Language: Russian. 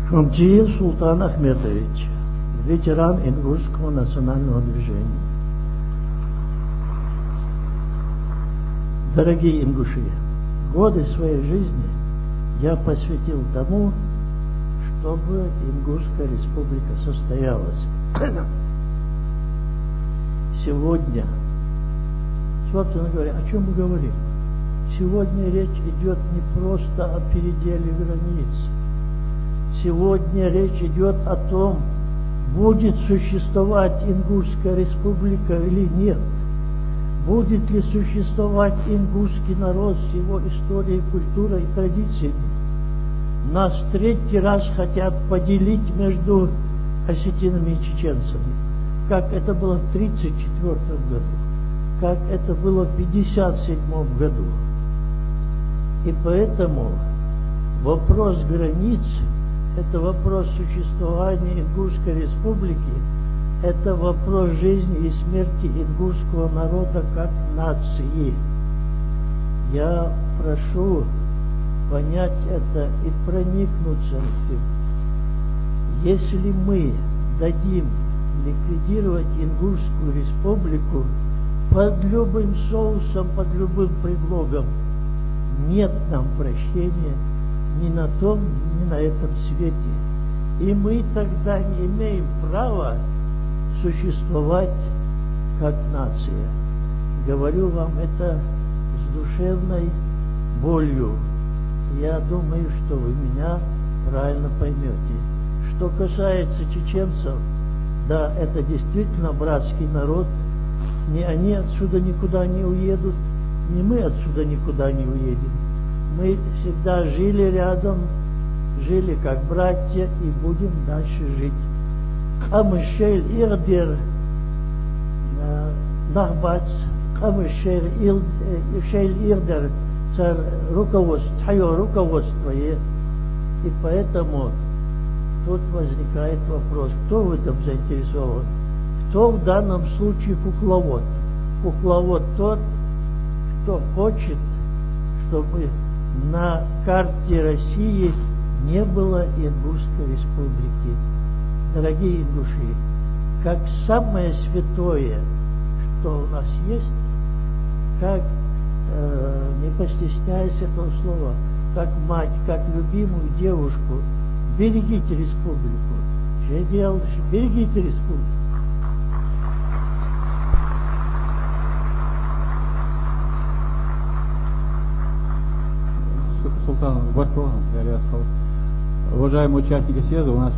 Шумджиев Султан Ахметович, ветеран Ингушского национального движения. Дорогие ингуши, годы своей жизни я посвятил тому, чтобы Ингушская республика состоялась. Сегодня, собственно говоря, о чем мы говорим? Сегодня речь идет не просто о переделе границ. Сегодня речь идет о том, будет существовать Ингушская республика или нет. Будет ли существовать ингушский народ с его историей, культурой и традициями. Нас третий раз хотят поделить между осетинами и чеченцами. Как это было в 1934 году, как это было в 1957 году. И поэтому вопрос границ – это вопрос существования Ингушской республики, это вопрос жизни и смерти ингушского народа как нации. Я прошу понять это и проникнуться этим. Если мы дадим ликвидировать Ингушскую республику под любым соусом, под любым предлогом, нет нам прощения ни на том, ни на этом свете. И мы тогда не имеем права существовать как нация. Говорю вам это с душевной болью. Я думаю, что вы меня правильно поймете. Что касается чеченцев, да, это действительно братский народ. Не они отсюда никуда не уедут, не мы отсюда никуда не уедем. Мы всегда жили рядом, жили как братья и будем дальше жить. Камышель Ирдер Нахбац, Камышель Ирдер руководство. И поэтому тут возникает вопрос, кто в этом заинтересован? Кто в данном случае кукловод? Кукловод тот, кто хочет, чтобы на карте России не было Ингушской республики. Дорогие ингуши, как самое святое, что у нас есть, как, не постесняясь этого слова, как мать, как любимую девушку, берегите республику. Что делаешь? Берегите республику. Султан Барков, уважаемые участники съезда, у нас